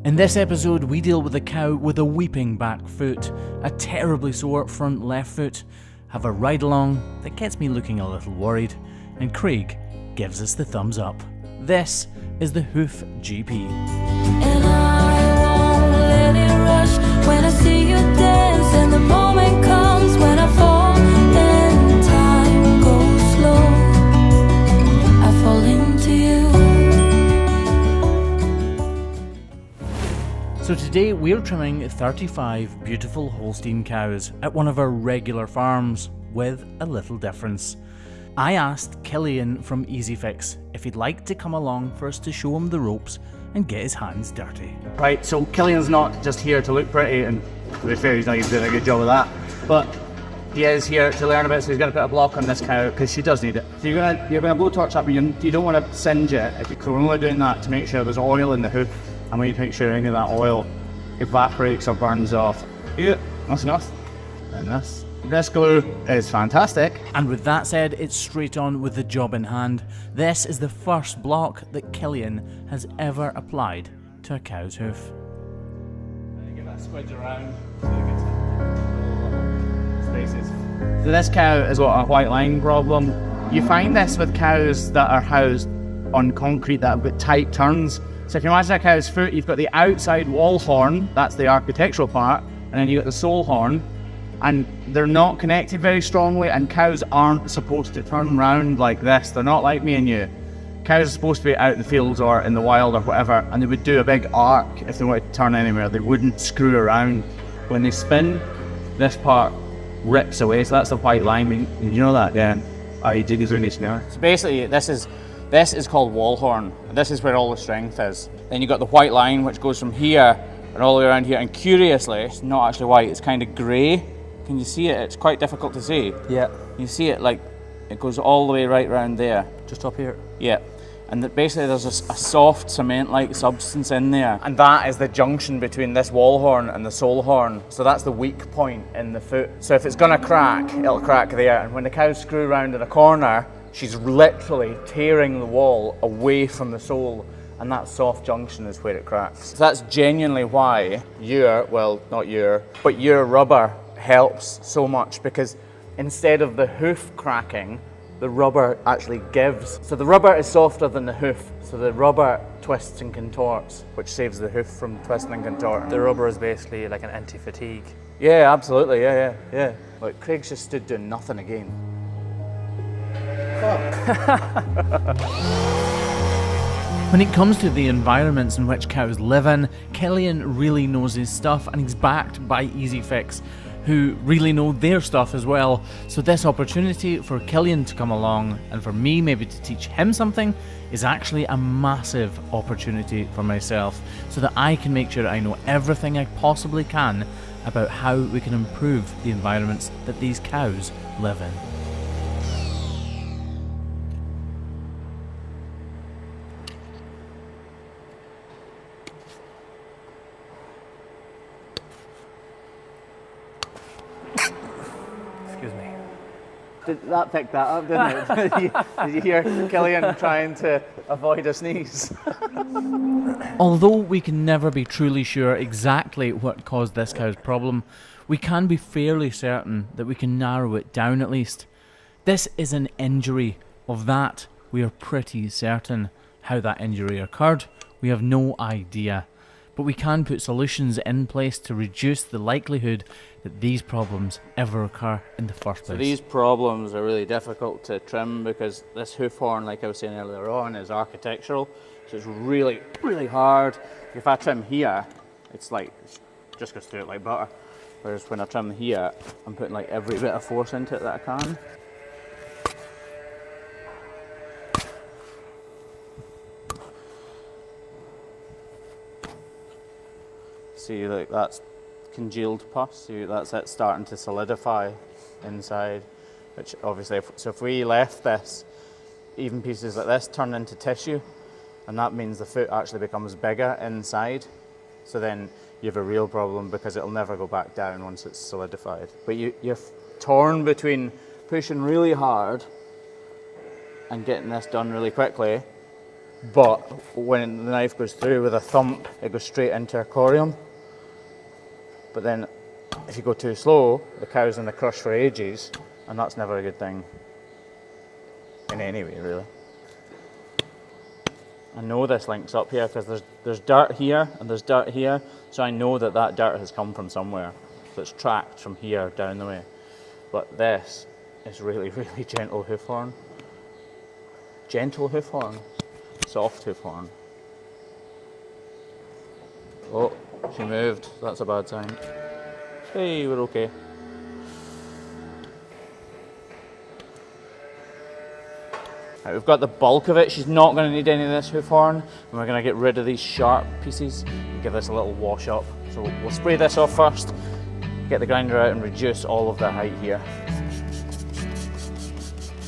In this episode, we deal with a cow with a weeping back foot, a terribly sore front left foot, have a ride along that gets me looking a little worried, and Craig gives us the thumbs up. This is the Hoof GP. And I won't let it rush when I see you dance, and the moment comes when I fall and time goes slow. I fall into you. So today we're trimming 35 beautiful Holstein cows at one of our regular farms, with a little difference. I asked Killian from EasyFix if he'd like to come along for us to show him the ropes and get his hands dirty. Right, so Killian's not just here to look pretty, and to be fair, he's not even doing a good job of that, but he is here to learn a bit, so he's going to put a block on this cow because she does need it. So you're going to blowtorch up, and you don't want to singe it. We're only doing that to make sure there's oil in the hoof, and we need to make sure any of that oil evaporates or burns off. Yeah, that's enough. And this glue is fantastic. And with that said, it's straight on with the job in hand. This is the first block that Killian has ever applied to a cow's hoof. Give that squidge around so it gets spaces. So this cow has got a white line problem. You find this with cows that are housed on concrete that have got tight turns. So if you imagine a cow's foot, you've got the outside wall horn, that's the architectural part, and then you've got the sole horn, and they're not connected very strongly, and cows aren't supposed to turn round like this. They're not like me and you. Cows are supposed to be out in the fields or in the wild or whatever, and they would do a big arc if they wanted to turn anywhere. They wouldn't screw around. When they spin, this part rips away, so that's the white line. Did you know that? Yeah. Oh, you did his own now. So basically, this is called wall horn. This is where all the strength is. Then you've got the white line, which goes from here and all the way around here. And curiously, it's not actually white, it's kind of grey. Can you see it? It's quite difficult to see. Yeah. You see it like, it goes all the way right around there. Just up here. Yeah. And basically there's a soft cement-like substance in there. And that is the junction between this wall horn and the sole horn. So that's the weak point in the foot. So if it's gonna crack, it'll crack there. And when the cows screw around in a corner, she's literally tearing the wall away from the sole, and that soft junction is where it cracks. So that's genuinely why your rubber helps so much, because instead of the hoof cracking, the rubber actually gives. So the rubber is softer than the hoof, so the rubber twists and contorts, which saves the hoof from twisting and contorting. The rubber is basically like an anti-fatigue. Yeah, absolutely, yeah. Look, Craig's just stood doing nothing again. When it comes to the environments in which cows live in, Killian really knows his stuff, and he's backed by EasyFix, who really know their stuff as well. So this opportunity for Killian to come along and for me maybe to teach him something is actually a massive opportunity for myself, so that I can make sure I know everything I possibly can about how we can improve the environments that these cows live in. Excuse me. That picked that up, didn't it? Did you hear Killian trying to avoid a sneeze? Although we can never be truly sure exactly what caused this cow's problem, we can be fairly certain that we can narrow it down at least. This is an injury. Of that, we are pretty certain. How that injury occurred, we have no idea. But we can put solutions in place to reduce the likelihood that these problems ever occur in the first place. So these problems are really difficult to trim because this hoof horn, like I was saying earlier on, is architectural. So it's really, really hard. If I trim here, it's just goes through it like butter. Whereas when I trim here, I'm putting like every bit of force into it that I can. See, like that's congealed pus. See, that's it starting to solidify inside. Which obviously, if we left this, even pieces like this turn into tissue, and that means the foot actually becomes bigger inside. So then you have a real problem because it'll never go back down once it's solidified. But you're torn between pushing really hard and getting this done really quickly, but when the knife goes through with a thump, it goes straight into her corium. But then if you go too slow, the cow's in the crush for ages, and that's never a good thing in any way, really. I know this links up here because there's dirt here and there's dirt here, so I know that that dirt has come from somewhere. So it's tracked from here down the way. But this is really, really gentle hoof horn. Gentle hoof horn, soft hoof horn. Oh, she moved. That's a bad sign. Hey, we're okay. Right, we've got the bulk of it. She's not going to need any of this hoof horn, and we're going to get rid of these sharp pieces and give this a little wash up. So we'll spray this off first, get the grinder out and reduce all of the height here.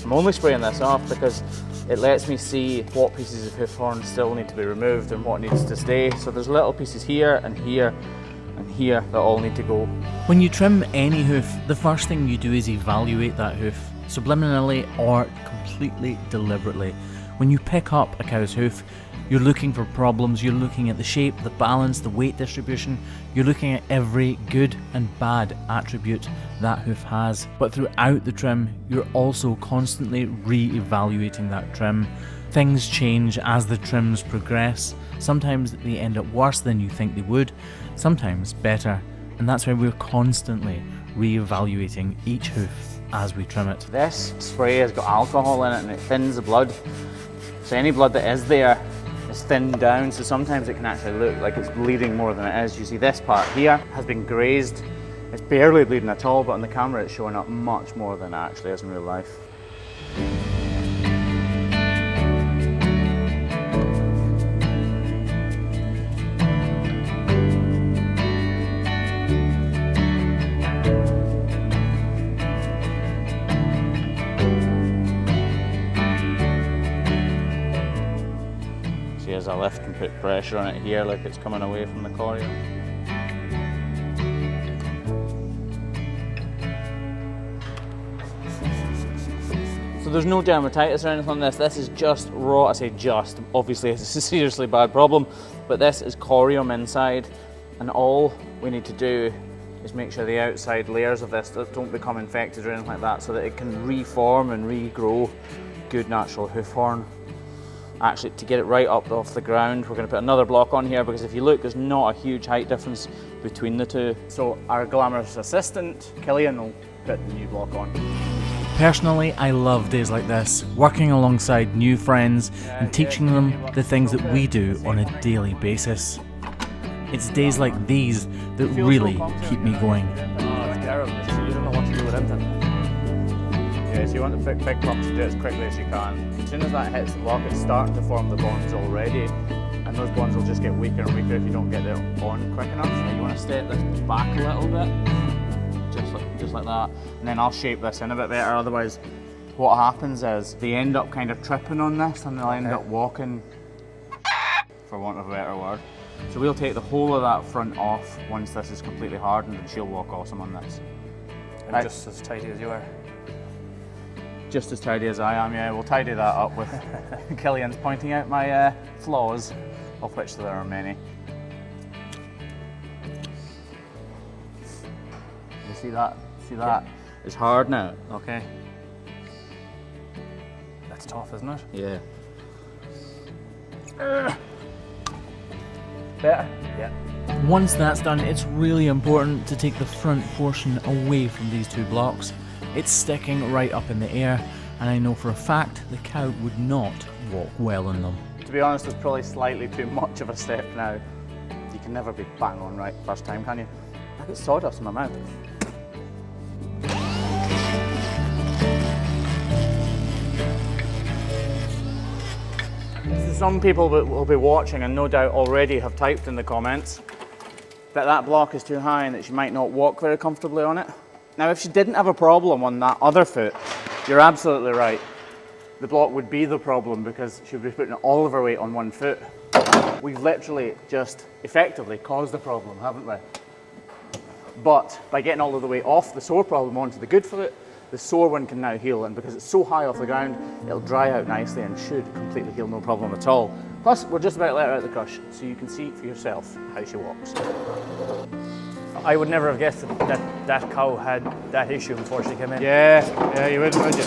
I'm only spraying this off because it lets me see what pieces of hoof horn still need to be removed and what needs to stay. So there's little pieces here and here and here that all need to go. When you trim any hoof, the first thing you do is evaluate that hoof, subliminally or completely deliberately. When you pick up a cow's hoof, you're looking for problems, you're looking at the shape, the balance, the weight distribution, you're looking at every good and bad attribute that hoof has. But throughout the trim, you're also constantly re-evaluating that trim. Things change as the trims progress. Sometimes they end up worse than you think they would, sometimes better. And that's why we're constantly re-evaluating each hoof as we trim it. This spray has got alcohol in it and it thins the blood. So any blood that is there is thinned down, so sometimes it can actually look like it's bleeding more than it is. You see this part here has been grazed. It's barely bleeding at all, but on the camera it's showing up much more than it actually is in real life. As I lift and put pressure on it here like it's coming away from the corium. So there's no dermatitis or anything on this. This is just raw. I say just, obviously it's a seriously bad problem, but this is corium inside, and all we need to do is make sure the outside layers of this don't become infected or anything like that, so that it can reform and regrow good natural hoof horn. Actually, to get it right up off the ground, we're going to put another block on here because if you look, there's not a huge height difference between the two. So our glamorous assistant, Killian, will put the new block on. Personally, I love days like this, working alongside new friends and teaching them the things that we do on a daily basis. It's days like these that really keep me going. Oh, it's terrible. You don't know what to do with anything. Yeah, so you want the big pump to do it as quickly as you can. As soon as that hits the block, it's starting to form the bonds already, and those bonds will just get weaker and weaker if you don't get it on quick enough. So you want to step this back a little bit, just like that, and then I'll shape this in a bit better. Otherwise, what happens is they end up kind of tripping on this, and they'll end up walking, for want of a better word. So we'll take the whole of that front off once this is completely hardened, and she'll walk awesome on this. And Right. just as tidy as you are. Just as tidy as I am, yeah. We'll tidy that up with Killian's pointing out my flaws, of which there are many. You see that? See that? Yeah. It's hard now, okay? That's tough, isn't it? Yeah. Better? Yeah. Once that's done, it's really important to take the front portion away from these two blocks. It's sticking right up in the air, and I know for a fact the cow would not walk well in them. To be honest, it's probably slightly too much of a step now. You can never be bang on right first time, can you? I got sawdust in my mouth. Some people will be watching and no doubt already have typed in the comments that that block is too high and that she might not walk very comfortably on it. Now, if she didn't have a problem on that other foot, you're absolutely right. The block would be the problem because she would be putting all of her weight on one foot. We've literally just effectively caused a problem, haven't we? But by getting all of the weight off the sore problem onto the good foot, the sore one can now heal, and because it's so high off the ground, it'll dry out nicely and should completely heal, no problem at all. Plus, we're just about to let her out of the crush, so you can see for yourself how she walks. I would never have guessed that cow had that issue before she came in. Yeah, you wouldn't, would you?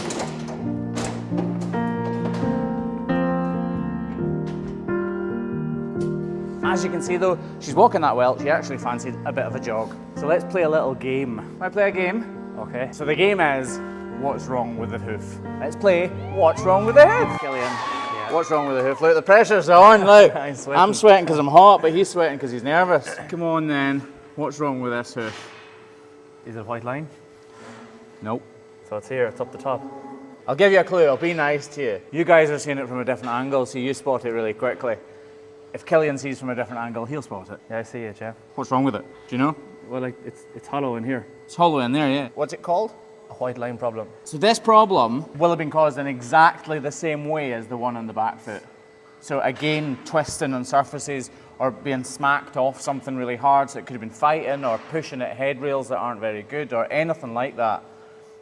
As you can see though, she's walking that well, she actually fancied a bit of a jog. So let's play a little game. Can I play a game? Okay. So the game is, what's wrong with the hoof? Let's play, what's wrong with the hoof? Killian, what's wrong with the hoof? Look, the pressure's on, look. I'm sweating because I'm hot, but he's sweating because he's nervous. Come on then, what's wrong with this hoof? Is it a white line? Nope. So it's here, it's up the top. I'll give you a clue, I'll be nice to you. You guys are seeing it from a different angle, so you spot it really quickly. If Killian sees from a different angle, he'll spot it. Yeah, I see it, yeah. What's wrong with it? Do you know? Well, like, it's hollow in here. It's hollow in there, yeah. What's it called? A white line problem. So this problem will have been caused in exactly the same way as the one on the back foot. So again, twisting on surfaces or being smacked off something really hard, so it could have been fighting or pushing at head rails that aren't very good or anything like that.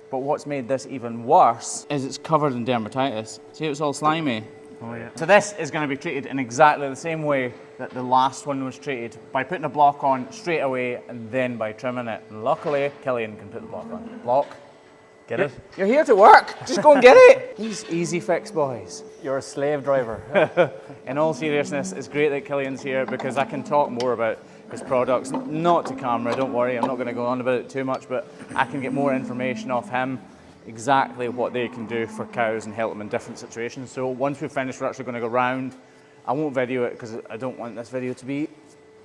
But what's made this even worse is it's covered in dermatitis. See, it's all slimy. Oh, yeah. So this is going to be treated in exactly the same way that the last one was treated, by putting a block on straight away and then by trimming it. And luckily, Killian can put the block on. Block. Get it? You're here to work. Just go and get it. These easy fix boys. You're a slave driver. In all seriousness, it's great that Killian's here because I can talk more about his products, not to camera, don't worry, I'm not going to go on about it too much, but I can get more information off him, exactly what they can do for cows and help them in different situations. So once we've finished, we're actually going to go round. I won't video it because I don't want this video to be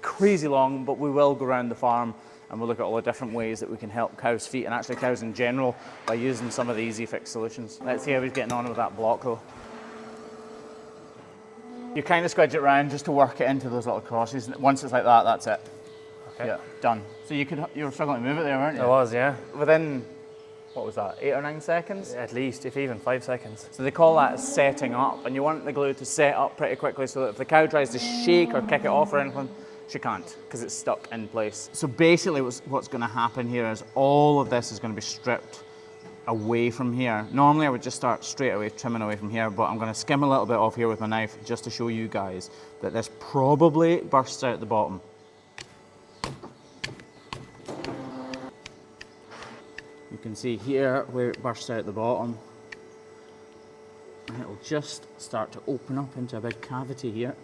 crazy long, but we will go around the farm and we'll look at all the different ways that we can help cows' feet and actually cows in general by using some of the easy fix solutions. Let's see how he's getting on with that block though. You kind of squidge it round just to work it into those little crosses. Once it's like that, that's it. Okay. Yeah, done. So you were struggling to move it there, weren't you? I was, yeah. Within, what was that, 8 or 9 seconds? At least, if even 5 seconds. So they call that setting up, and you want the glue to set up pretty quickly so that if the cow tries to shake or kick it off or anything, she can't, because it's stuck in place. So basically what's going to happen here is all of this is going to be stripped away from here. Normally I would just start straight away trimming away from here, but I'm going to skim a little bit off here with my knife just to show you guys that this probably bursts out the bottom. You can see here where it bursts out the bottom, and it'll just start to open up into a big cavity here.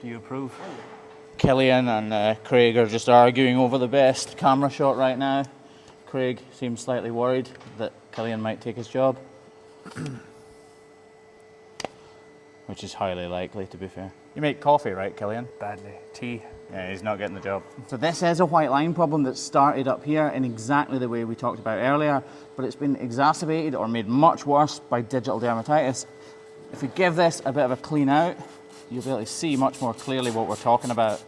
Do you approve? Killian and Craig are just arguing over the best camera shot right now. Craig seems slightly worried that Killian might take his job, which is highly likely, to be fair. You make coffee, right, Killian? Badly. Tea. Yeah, he's not getting the job. So this is a white line problem that started up here in exactly the way we talked about earlier, but it's been exacerbated or made much worse by digital dermatitis. If we give this a bit of a clean out, you'll be able to see much more clearly what we're talking about.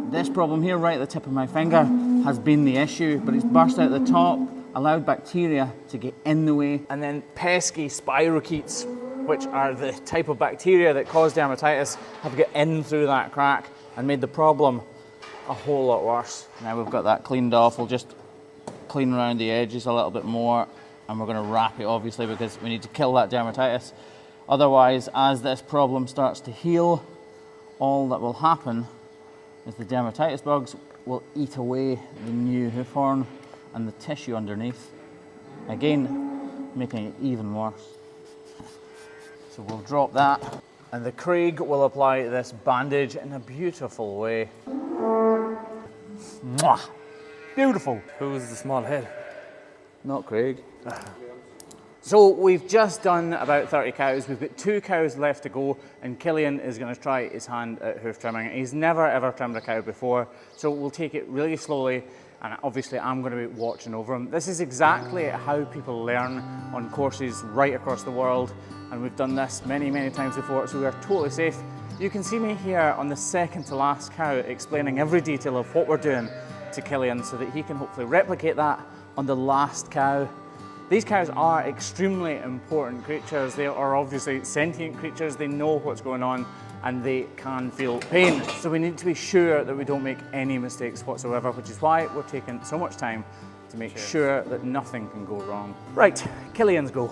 This problem here, right at the tip of my finger, has been the issue, but it's burst out the top, allowed bacteria to get in the way, and then pesky spirochetes, which are the type of bacteria that cause dermatitis, have got in through that crack and made the problem a whole lot worse. Now we've got that cleaned off, we'll just clean around the edges a little bit more, and we're going to wrap it obviously because we need to kill that dermatitis. Otherwise, as this problem starts to heal, all that will happen is the dermatitis bugs will eat away the new hoof horn and the tissue underneath, again making it even worse. So we'll drop that, and the Craig will apply this bandage in a beautiful way. Mwah! Beautiful. Who's the small head? Not Craig. So we've just done about 30 cows. We've got 2 cows left to go, and Killian is going to try his hand at hoof trimming. He's never ever trimmed a cow before, so we'll take it really slowly, and obviously I'm going to be watching over him. This is exactly how people learn on courses right across the world, and we've done this many, many times before, so we are totally safe. You can see me here on the second to last cow explaining every detail of what we're doing to Killian so that he can hopefully replicate that on the last cow. These cows are extremely important creatures. They are obviously sentient creatures. They know what's going on and they can feel pain. So we need to be sure that we don't make any mistakes whatsoever, which is why we're taking so much time to make sure that nothing can go wrong. Right, Killian's go.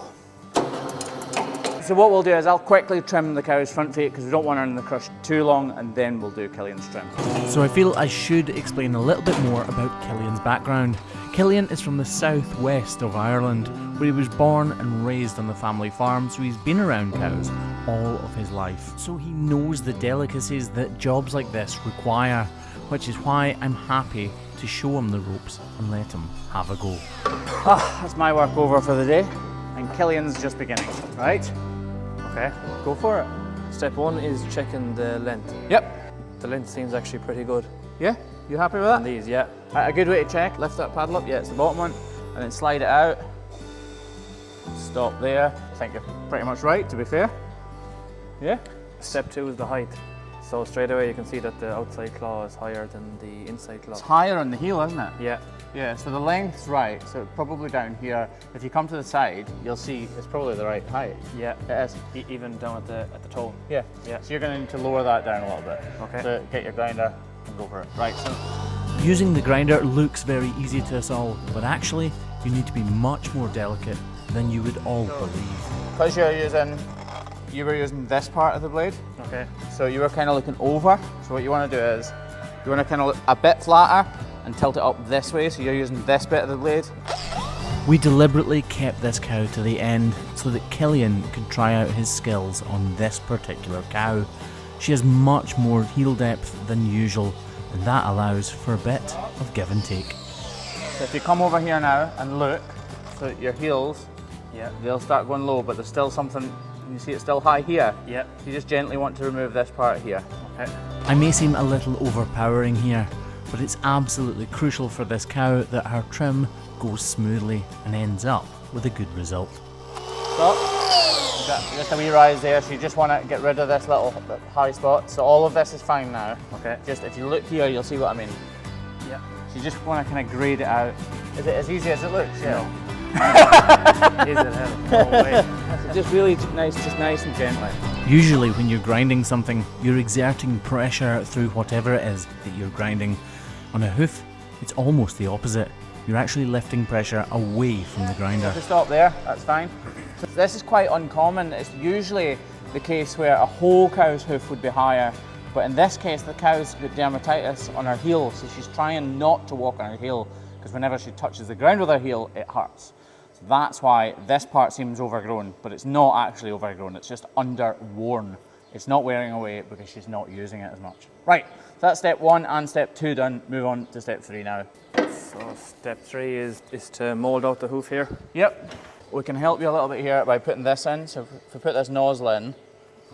So what we'll do is I'll quickly trim the cow's front feet because we don't want her in the crush too long, and then we'll do Killian's trim. So I feel I should explain a little bit more about Killian's background. Killian is from the southwest of Ireland, where he was born and raised on the family farm, so he's been around cows all of his life. So he knows the delicacies that jobs like this require, which is why I'm happy to show him the ropes and let him have a go. That's my work over for the day, and Killian's just beginning, right? Okay, go for it. Step one is checking the length. Yep. The length seems actually pretty good Yeah, you happy with that? on these, yeah. A good way to check, lift that paddle up, yeah, it's the bottom one, and then slide it out. Stop there. I think you're pretty much right, to be fair. Yeah? Step two is the height. So straight away you can see that the outside claw is higher than the inside claw. It's higher on the heel, isn't it? Yeah, Yeah, so the length's right, so probably down here. If you come to the side, you'll see it's probably the right height. yeah. It is. Even down at the toe. Yeah. Yeah. So you're going to need to lower that down a little bit. Okay. So get your grinder and go for it. Right, so Using the grinder looks very easy to us all, but actually you need to be much more delicate than you would all believe. because you were using this part of the blade, Okay. so you were kind of looking over. So what you want to do is, you want to kind of look a bit flatter and tilt it up this way, so you're using this bit of the blade. We deliberately kept this cow to the end so that Killian could try out his skills on this particular cow. She has much more heel depth than usual, and that allows for a bit of give and take. So if you come over here now and look, so your heels, Yeah. they'll start going low, but there's still something, you see it's still high here. Yeah. You just gently want to remove this part here. Okay. I may seem a little overpowering here, but it's absolutely crucial for this cow that her trim goes smoothly and ends up with a good result. Stop. You got just a wee rise there, so you just want to get rid of this little high spot. So all of this is fine now. Okay. Just if you look here, you'll see what I mean. Yeah. So you just want to kind of grade it out. Is it as easy as it looks? Yeah. Is it hell? No way. So just really nice, and gently. Usually when you're grinding something, you're exerting pressure through whatever it is that you're grinding. On a hoof, it's almost the opposite. You're actually lifting pressure away from the grinder. Just stop there, that's fine. So this is quite uncommon. It's usually the case where a whole cow's hoof would be higher, but in this case the cow's got dermatitis on her heel, so she's trying not to walk on her heel, because whenever she touches the ground with her heel, it hurts. So that's why this part seems overgrown, but it's not actually overgrown, it's just underworn. It's not wearing away because she's not using it as much. Right, so that's step one and step two done. Move on to step three now. So step three is to mold out the hoof here. Yep. We can help you a little bit here by putting this in. So if we put this nozzle in,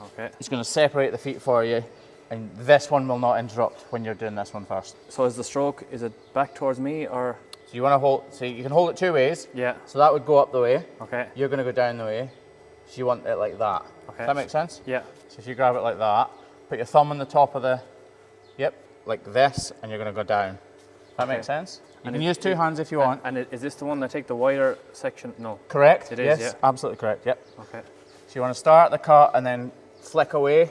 Okay. it's going to separate the feet for you, and this one will not interrupt when you're doing this one first. So is the stroke, is it back towards me or? So you want to hold, so you can hold it two ways. Yeah. So that would go up the way. Okay. You're going to go down the way. So you want it like that. Okay. Does that make sense? Yeah. So if you grab it like that, put your thumb on the top of the, yep, like this, and you're going to go down. That makes sense? You And can it- use two hands if you want. And is this the one that take the wider section? No. Correct? It is, yes, yeah. absolutely correct, yep. Okay. So you want to start the cut and then flick away.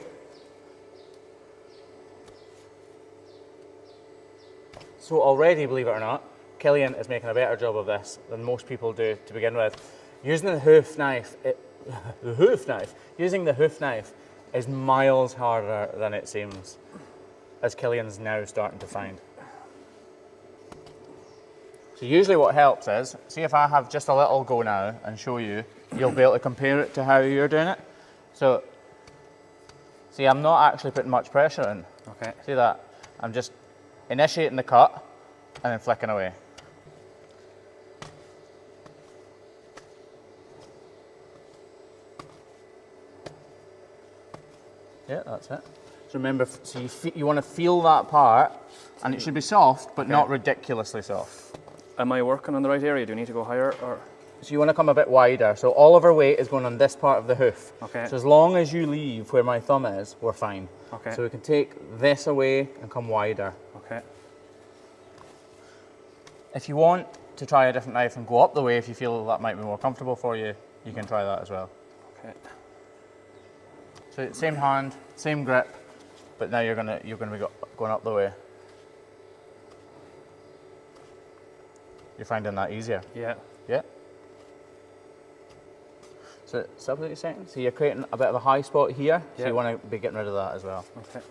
So already, believe it or not, Killian is making a better job of this than most people do to begin with. Using the hoof knife, using the hoof knife is miles harder than it seems, as Killian's now starting to find. So usually what helps is, see if I have just a little go now and show you, you'll be able to compare it to how you're doing it. So, see, I'm not actually putting much pressure in. Okay. See that? I'm just initiating the cut and then flicking away. Yeah, that's it. So remember, so you want to feel that part, and it should be soft, but not ridiculously soft. Am I working on the right area? Do you need to go higher or? So you want to come a bit wider. So all of our weight is going on this part of the hoof. Okay. So as long as you leave where my thumb is, we're fine. Okay. So we can take this away and come wider. Okay. If you want to try a different knife and go up the way, if you feel that might be more comfortable for you, you can try that as well. Okay. So same hand, same grip, but now you're gonna be going up the way. You're finding that easier. Yeah. Yeah. So stop at a second. So you're creating a bit of a high spot here. So Yeah. you want to be getting rid of that as well. Okay.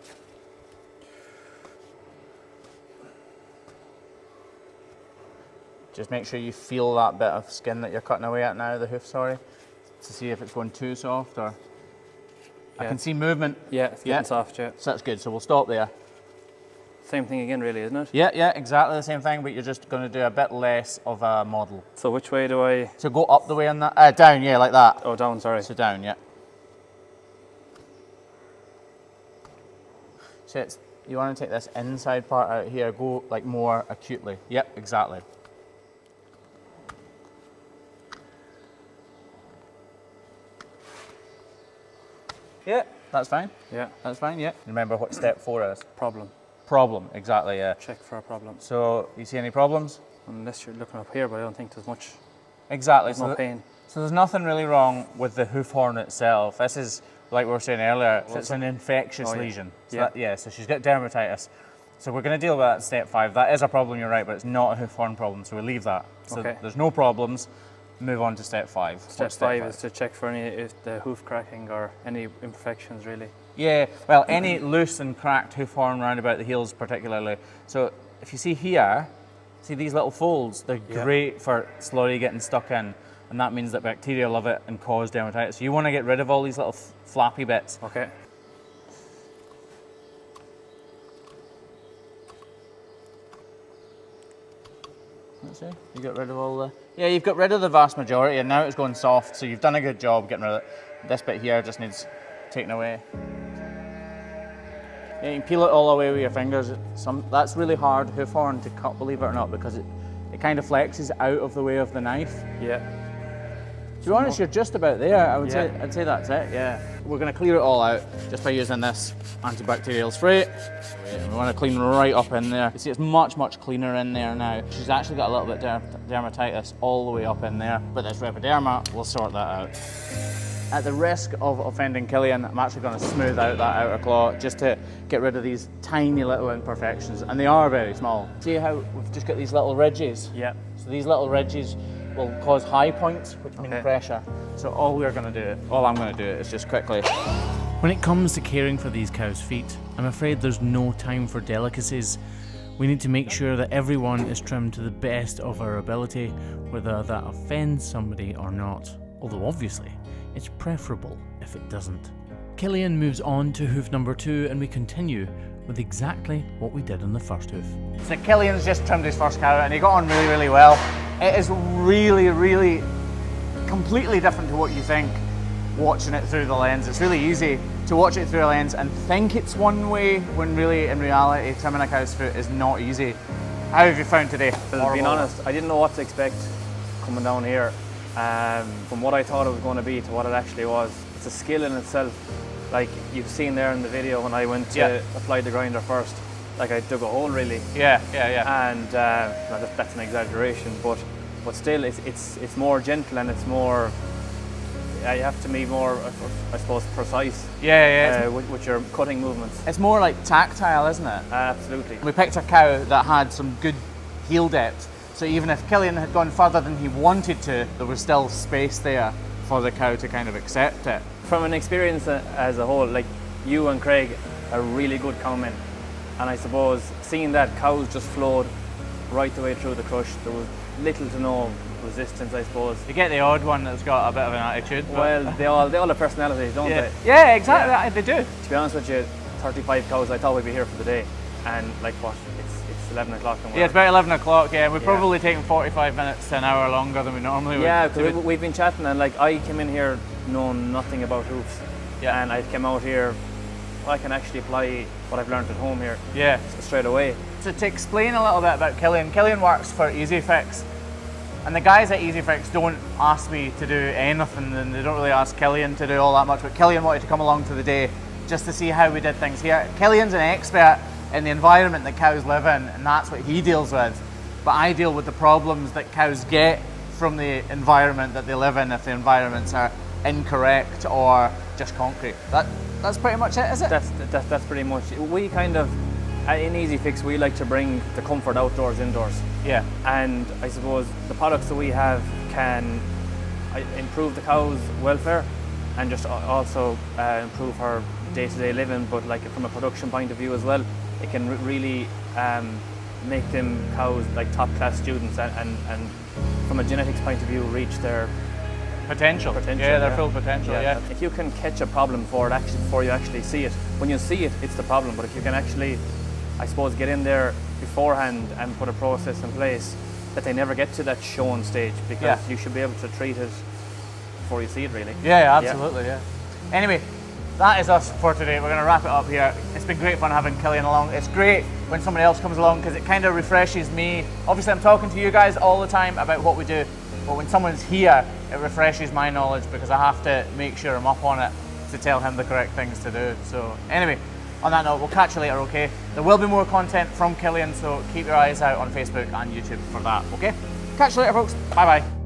Just make sure you feel that bit of skin that you're cutting away at now, the hoof, sorry, to see if it's going too soft or. I Yeah. can see movement. Yeah, it's getting soft, yeah. So that's good. So we'll stop there. Same thing again, really, isn't it? Yeah, yeah, exactly the same thing, but you're just going to do a bit less of a model. So which way do I... So go up the way on that, down, yeah, like that. Oh, down, sorry. So down, yeah. So it's, you want to take this inside part out here, go like more acutely. Yep, exactly. Yeah, that's fine. Yeah. That's fine, yeah. Remember what step 4 is. Problem. Problem, exactly, yeah. Check for a problem. So, you see any problems? Unless you're looking up here, but I don't think there's much... Exactly. There's no pain. So there's nothing really wrong with the hoof horn itself. This is, like we were saying earlier, it's an infectious lesion. So so she's got dermatitis. So we're going to deal with that at step 5. That is a problem, you're right, but it's not a hoof horn problem, so we leave that. So there's no problems. Move on to step 5. Step 5 is to check for any if the hoof cracking or any imperfections, really. Yeah, well, any loose and cracked hoof horn round about the heels particularly. So if you see here, see these little folds, they're great for slurry getting stuck in, and that means that bacteria love it and cause dermatitis. So you want to get rid of all these little flappy bits. Okay. Let's see, you got rid of all the... Yeah, you've got rid of the vast majority, and now it's going soft, so you've done a good job getting rid of it. This bit here just needs taken away. Yeah, you can peel it all away with your fingers. That's really hard hoof horn to cut, believe it or not, because it kind of flexes out of the way of the knife. Yeah. To be honest, you're just about there. I'd say that's it, yeah. We're going to clear it all out just by using this antibacterial spray. We want to clean right up in there. You see, it's much, much cleaner in there now. She's actually got a little bit of dermatitis all the way up in there, but this Repoderma will sort that out. At the risk of offending Killian, I'm actually going to smooth out that outer claw just to get rid of these tiny little imperfections, and they are very small. See how we've just got these little ridges? Yeah. So these little ridges will cause high points, which mean pressure. So all I'm going to do is just quickly. When it comes to caring for these cows' feet, I'm afraid there's no time for delicacies. We need to make sure that everyone is trimmed to the best of our ability, whether that offends somebody or not. Although obviously, it's preferable if it doesn't. Killian moves on to hoof number 2, and we continue with exactly what we did on the first hoof. So Killian's just trimmed his first cow and he got on really, really well. It is really, really completely different to what you think watching it through the lens. It's really easy to watch it through a lens and think it's one way when really, in reality, trimming a cow's foot is not easy. How have you found today? Being honest, I didn't know what to expect coming down here. From what I thought it was going to be to what it actually was. It's a skill in itself. Like you've seen there in the video when I went to apply the grinder first, like I dug a hole really. Yeah. And that's an exaggeration, but still it's more gentle and it's more, you have to be more, I suppose, precise. With your cutting movements. It's more like tactile, isn't it? Absolutely. We picked a cow that had some good heel depth. So even if Killian had gone further than he wanted to, there was still space there for the cow to kind of accept it. From an experience as a whole, like you and Craig are really good cowmen, and I suppose seeing that cows just flowed right the way through the crush, there was little to no resistance, I suppose. You get the odd one that's got a bit of an attitude. Well, they all have personalities, don't they? Yeah, exactly. They do. To be honest with you, 35 cows, I thought we'd be here for the day, and like what? It's 11 o'clock. Yeah, it's about 11 o'clock. Yeah, we've probably taken 45 minutes to an hour longer than we normally would. Yeah, because we've been chatting, and like I came in here knowing nothing about hoofs. Yeah. And I came out here, I can actually apply what I've learned at home here. Yeah. Straight away. So to explain a little bit about Killian works for Easy Fix. And the guys at EasyFix don't ask me to do anything, and they don't really ask Killian to do all that much, but Killian wanted to come along to the day just to see how we did things here. Killian's an expert in the environment that cows live in, and that's what he deals with. But I deal with the problems that cows get from the environment that they live in if the environments are incorrect or just concrete. That's pretty much it, is it? That's pretty much it. We kind of, in EasyFix, we like to bring the comfort outdoors, indoors. Yeah. And I suppose the products that we have can improve the cow's welfare and just also improve her day-to-day living, but like from a production point of view as well, it can really make them cows like top-class students and from a genetics point of view reach their Potential. Yeah, their full potential, yeah. If you can catch a problem before you actually see it, when you see it, it's the problem, but if you can actually, I suppose, get in there beforehand and put a process in place that they never get to that shown stage, because you should be able to treat it before you see it, really. Yeah, absolutely, yeah. Anyway, that is us for today. We're going to wrap it up here. It's been great fun having Killian along. It's great when somebody else comes along because it kind of refreshes me. Obviously, I'm talking to you guys all the time about what we do, but when someone's here, it refreshes my knowledge because I have to make sure I'm up on it to tell him the correct things to do. So anyway, on that note, we'll catch you later, okay? There will be more content from Killian, so keep your eyes out on Facebook and YouTube for that, okay? Catch you later, folks. Bye-bye.